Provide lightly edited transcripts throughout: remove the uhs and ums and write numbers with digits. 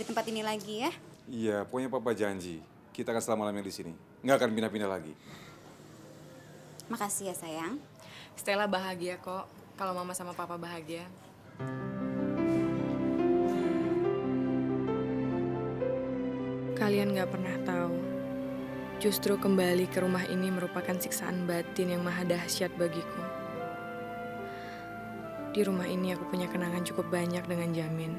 dari tempat ini lagi ya. Iya, pokoknya Papa janji kita akan selama-lamanya di sini. Nggak akan pindah-pindah lagi. Makasih ya sayang. Stella bahagia kok kalau Mama sama Papa bahagia. Kalian gak pernah tahu, justru kembali ke rumah ini merupakan siksaan batin yang maha dahsyat bagiku. Di rumah ini aku punya kenangan cukup banyak dengan Jamin.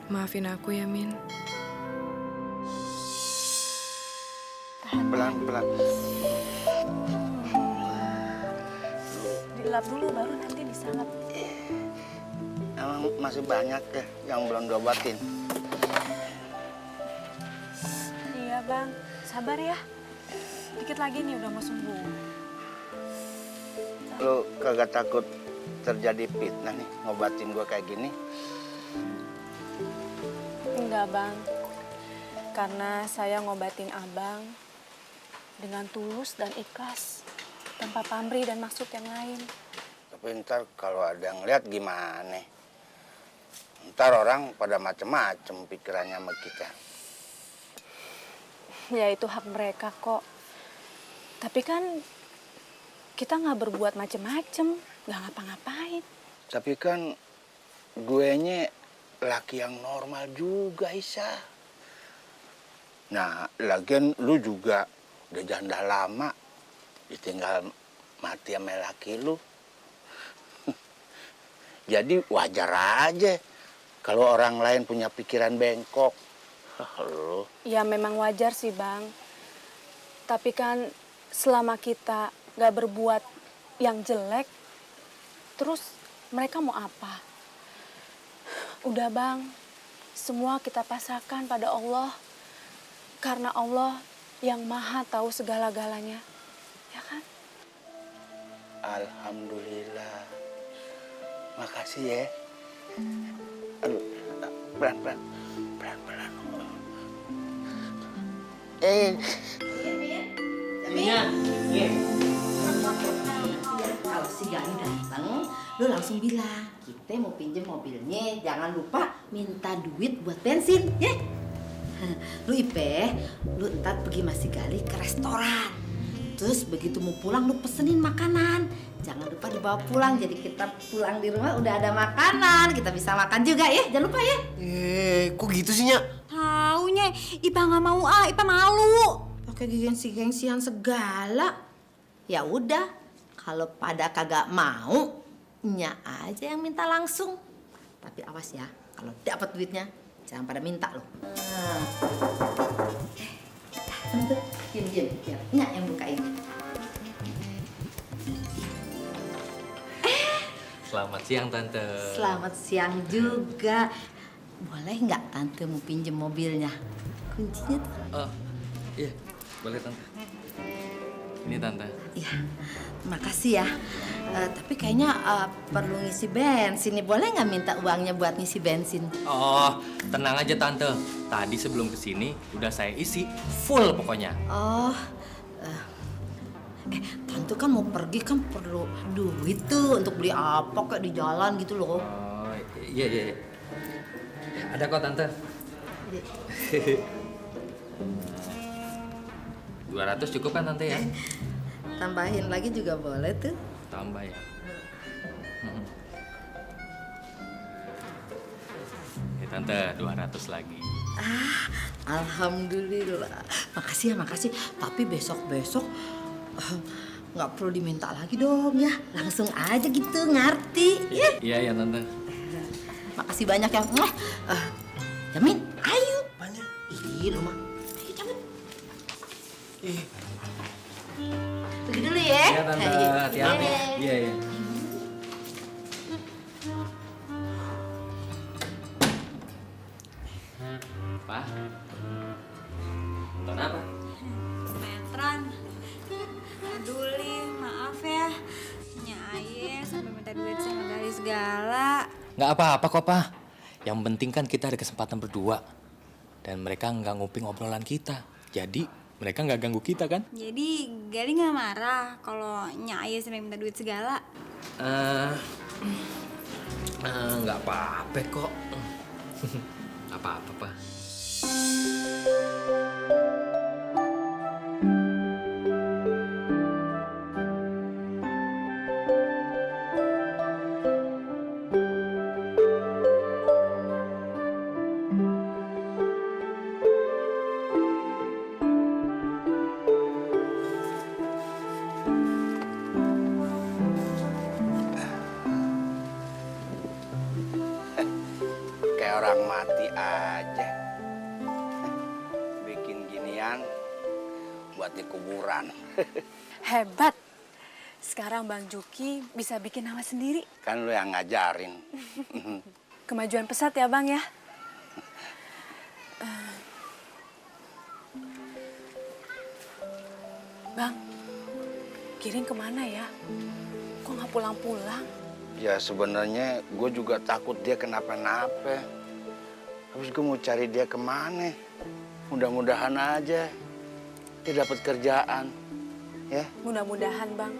Maafin aku ya, Min. Pelan-pelan. Dilap dulu baru nanti disalap. Emang masih banyak ya yang belum diobatin. Iya bang, sabar ya. Dikit lagi nih udah mau sembuh. Lu kagak takut terjadi fitnah nih ngobatin gua kayak gini? Enggak bang, karena saya ngobatin abang dengan tulus dan ikhlas, tanpa pamrih dan maksud yang lain. Tapi ntar kalau ada yang lihat gimana? Ntar orang pada macem-macem pikirannya sama kita. Ya itu hak mereka kok. Tapi kan kita nggak berbuat macem-macem, nggak ngapa-ngapain. Tapi kan guenya laki yang normal juga, Isa. Nah, lagian lu juga udah janda lama, ditinggal mati sama laki lu. Jadi wajar aja kalau orang lain punya pikiran bengkok. Lu. Ya memang wajar sih bang. Tapi kan selama kita nggak berbuat yang jelek, terus mereka mau apa? Udah bang, semua kita pasrahkan pada Allah. Karena Allah yang maha tahu segala-galanya. Ya kan? Alhamdulillah. Makasih ya. Aduh, pelan-pelan. Pelan-pelan. Kalau si Gali datang, lu langsung bilang, kita mau pinjem mobilnya, jangan lupa minta duit buat bensin, ya. Lu Ipe, lu entar pergi sama si Gali ke restoran. Terus begitu mau pulang, lu pesenin makanan. Jangan lupa dibawa pulang, jadi kita pulang di rumah udah ada makanan. Kita bisa makan juga ya, jangan lupa ya. Kok gitu sih, Nyak? Taunya, Ipa nggak mau Ipa malu. Pakai gengsi-gengsian segala. Ya udah, kalau pada kagak mau, Nya aja yang minta langsung. Tapi awas ya, kalau dapat duitnya jangan pada minta loh. Tante, diam-diam, biar Nya yang bukain. Selamat siang, Tante. Selamat siang juga. Boleh nggak Tante mau pinjem mobilnya? Kuncinya tuh. Oh, iya, boleh Tante. Ini Tante. Iya, makasih ya. Tapi kayaknya perlu ngisi bensin nih. Boleh nggak minta uangnya buat ngisi bensin? Oh, tenang aja Tante. Tadi sebelum kesini udah saya isi full pokoknya. Oh, Tante kan mau pergi kan perlu duit tuh untuk beli apa kayak di jalan gitu loh. Oh, iya. Ada kok Tante. 200 cukup kan Tante ya? Tambahin lagi juga boleh tuh. Tambah ya. Nih Tante, 200 lagi. Alhamdulillah. Makasih ya, makasih. Tapi besok-besok nggak perlu diminta lagi dong ya. Langsung aja gitu, ngerti? Ya. Iya Tante. Makasih banyak ya. Jamin, ayo. Banyak. Ih, rumah. Ayo, cabut. Pergi dulu ya. Iya Tante, hati-hati. Iya. Pak, nonton apa? Sinetron. Peduli, maaf ya. Nya Aye sampai minta duit sama Gali segala. Nggak apa-apa kok, Pak. Yang penting kan kita ada kesempatan berdua. Dan mereka nggak nguping obrolan kita. Jadi mereka nggak ganggu kita kan? Jadi Gali nggak marah kalau Nya Aye sampai minta duit segala. Nggak apa-apa kok. Apa-apa, Pak. Kayak orang mati aja. Bikin ginian buat di kuburan. Hebat. Sekarang Bang Juki bisa bikin nama sendiri. Kan lu yang ngajarin. Kemajuan pesat ya Bang ya. Bang, Giring kemana ya? Kok nggak pulang-pulang? Ya sebenarnya gue juga takut dia kenapa-napa. Habis gue mau cari dia kemana. Mudah-mudahan aja dia dapat kerjaan. Ya. Mudah-mudahan Bang.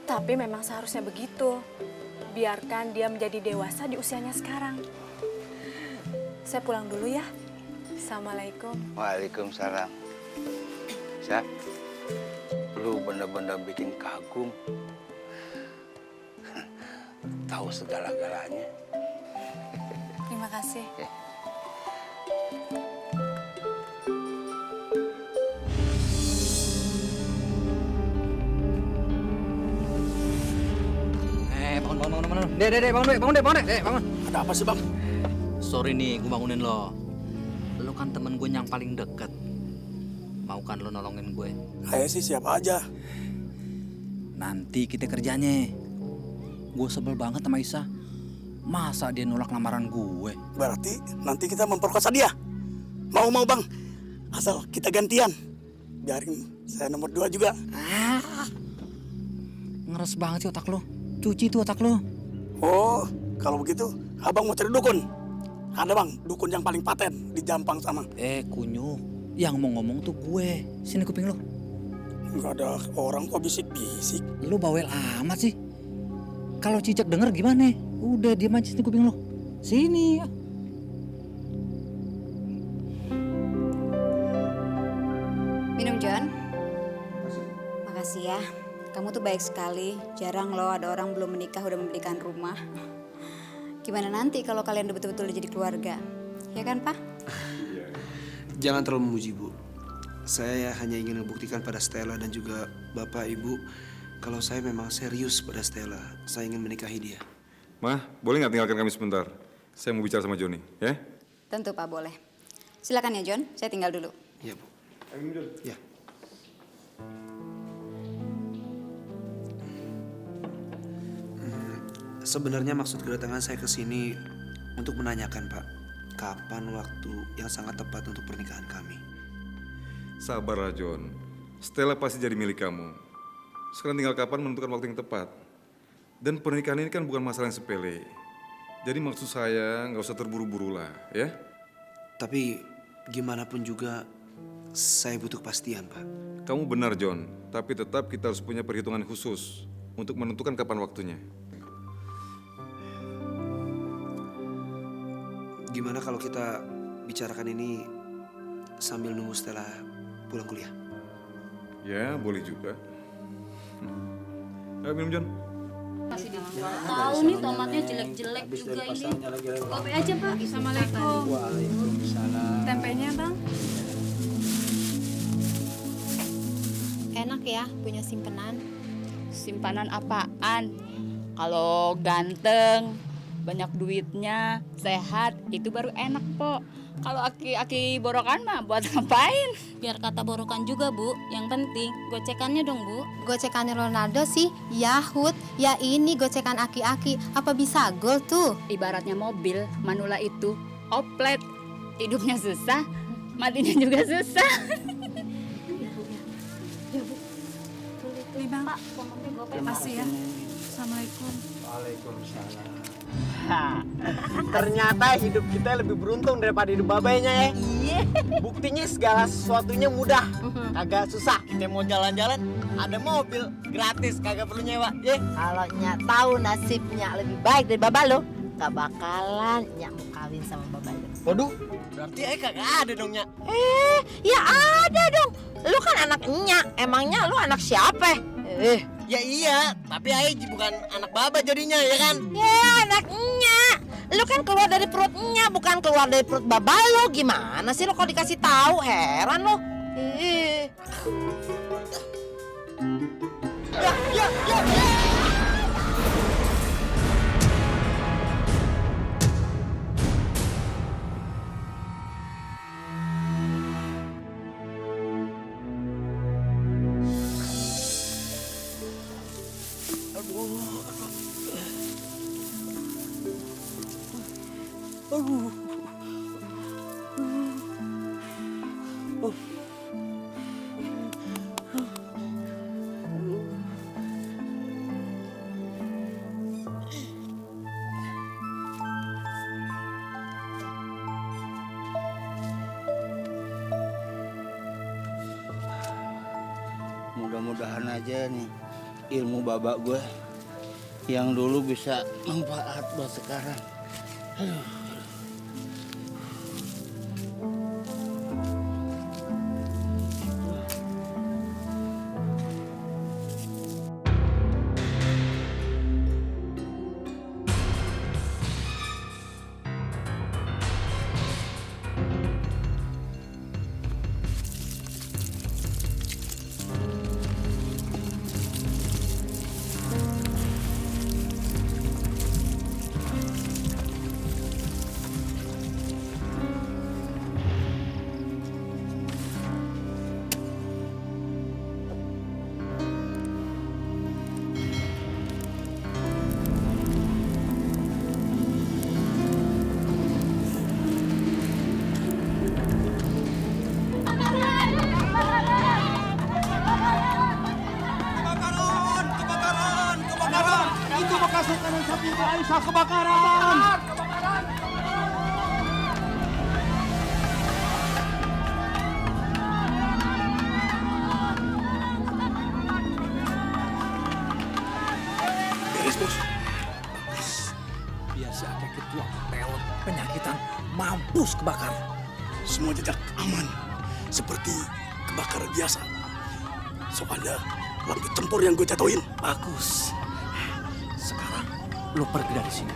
Tapi memang seharusnya begitu. Biarkan dia menjadi dewasa di usianya sekarang. Saya pulang dulu ya. Assalamualaikum. Waalaikumsalam. Sa, lu bener-bener bikin kagum. Tahu segala-galanya. Terima kasih. Bangun. Dek, bangun. Ada apa sih, Bang? Sorry nih, gue bangunin lo. Lo kan temen gue yang paling deket. Mau kan lo nolongin gue? Saya sih siapa aja. Nanti kita kerjanya. Gue sebel banget sama Isa. Masa dia nolak lamaran gue? Berarti nanti kita memperkosa dia. Mau, Bang. Asal kita gantian. Biarin saya nomor 2 juga. Ngeres banget sih otak lo. Cuci tuh otak lo. Oh, kalau begitu abang mau cari dukun. Ada Bang, dukun yang paling paten di Jampang sana. Kunyu, yang mau ngomong tuh gue. Sini kuping lo. Enggak ada orang kok bisik-bisik. Lo bawel amat sih. Kalau Cicak denger gimana? Udah diam aja sini kuping lo. Sini. Minum, John. Makasih ya. Kamu tuh baik sekali. Jarang loh ada orang belum menikah udah membelikan rumah. Gimana nanti kalau kalian udah betul-betul jadi keluarga? Ya kan, Pak? Jangan terlalu memuji, Bu. Saya hanya ingin membuktikan pada Stella dan juga Bapak, Ibu, kalau saya memang serius pada Stella. Saya ingin menikahi dia. Mah, boleh nggak tinggalkan kami sebentar? Saya mau bicara sama Joni, ya? Tentu, Pak, boleh. Silakan ya, John. Saya tinggal dulu. Iya, Bu. Ya. Sebenarnya maksud kedatangan saya ke sini untuk menanyakan, Pak, kapan waktu yang sangat tepat untuk pernikahan kami? Sabarlah, John. Stella pasti jadi milik kamu. Sekarang tinggal kapan menentukan waktu yang tepat. Dan pernikahan ini kan bukan masalah yang sepele. Jadi maksud saya nggak usah terburu-buru lah, ya? Tapi gimana pun juga saya butuh kepastian, Pak. Kamu benar, John. Tapi tetap kita harus punya perhitungan khusus untuk menentukan kapan waktunya. Gimana kalau kita bicarakan ini sambil nunggu Stella pulang kuliah? Ya, boleh juga. Ayo minum, John. Masih di tahu nih tomatnya jelek-jelek juga ini. Kopi aja, Pak. Assalamualaikum. Waalaikumsalam. Tempenya Bang. Enak ya punya simpenan. Simpanan apaan? Kalau ganteng, banyak duitnya, sehat, itu baru enak, Po. Kalau aki-aki borokan mah buat ngapain? Biar kata borokan juga, Bu. Yang penting gocekannya dong, Bu. Gocekannya Ronaldo sih Yahut. Ya ini gocekan aki-aki. Apa bisa gol tuh? Ibaratnya mobil, manula itu oplet. Hidupnya susah, matinya juga susah. Nih Bang, terima kasih ya. Assalamualaikum. Waalaikumsalam. Ternyata hidup kita lebih beruntung daripada hidup babainya ya. Iya. Buktinya segala sesuatunya mudah, kagak susah. Kita mau jalan-jalan, ada mobil gratis, kagak perlu nyewa. Kalau nya tahu nasibnya lebih baik dari baba lo, gak bakalan Nyak mau kawin sama Babalu. Waduh, berarti kagak ada dong, Nyak. Ya ada dong. Lu kan anak Nyak, emangnya lu anak siapa? Ya iya, tapi bukan anak Baba jadinya, ya kan? Ya anak Nyak. Lu kan keluar dari perut Nyak, bukan keluar dari perut Babalu. Gimana sih lu kalau dikasih tahu? Heran lu. Ya. Mudah-mudahan aja nih ilmu babak gue yang dulu bisa manfaat buat sekarang. Itu bekas makanan sapi Ibu Aisyah kebakaran. Beres, Bos. Biar si Akek ketua pelet penyakitan mampus kebakar. Semua jejak aman, seperti kebakaran biasa. Soalnya lampu tempur yang gue jatuhin. Bagus. Sekarang lo pergi dari sini.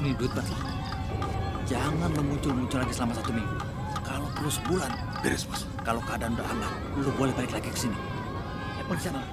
Ini duit buat lo. Jangan lo muncul-muncul lagi selama 1 minggu. Kalau perlu sebulan. Beres, Bos. Kalau keadaan udah aman, lo boleh balik lagi ke sini. Pergi sana.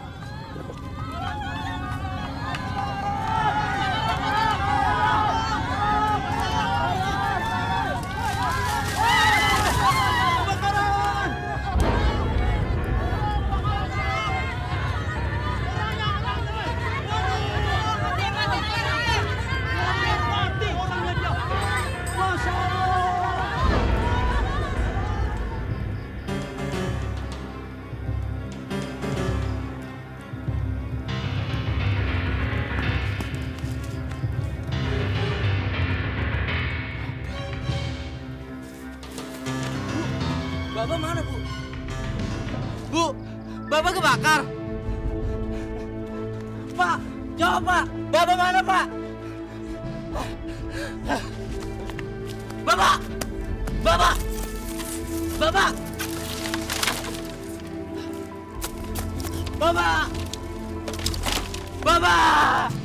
Baba mana, Bu? Bu, Baba kebakar. Pak, jawab, Pak. Baba mana, Pak? Baba! Baba! Baba! Baba! Baba!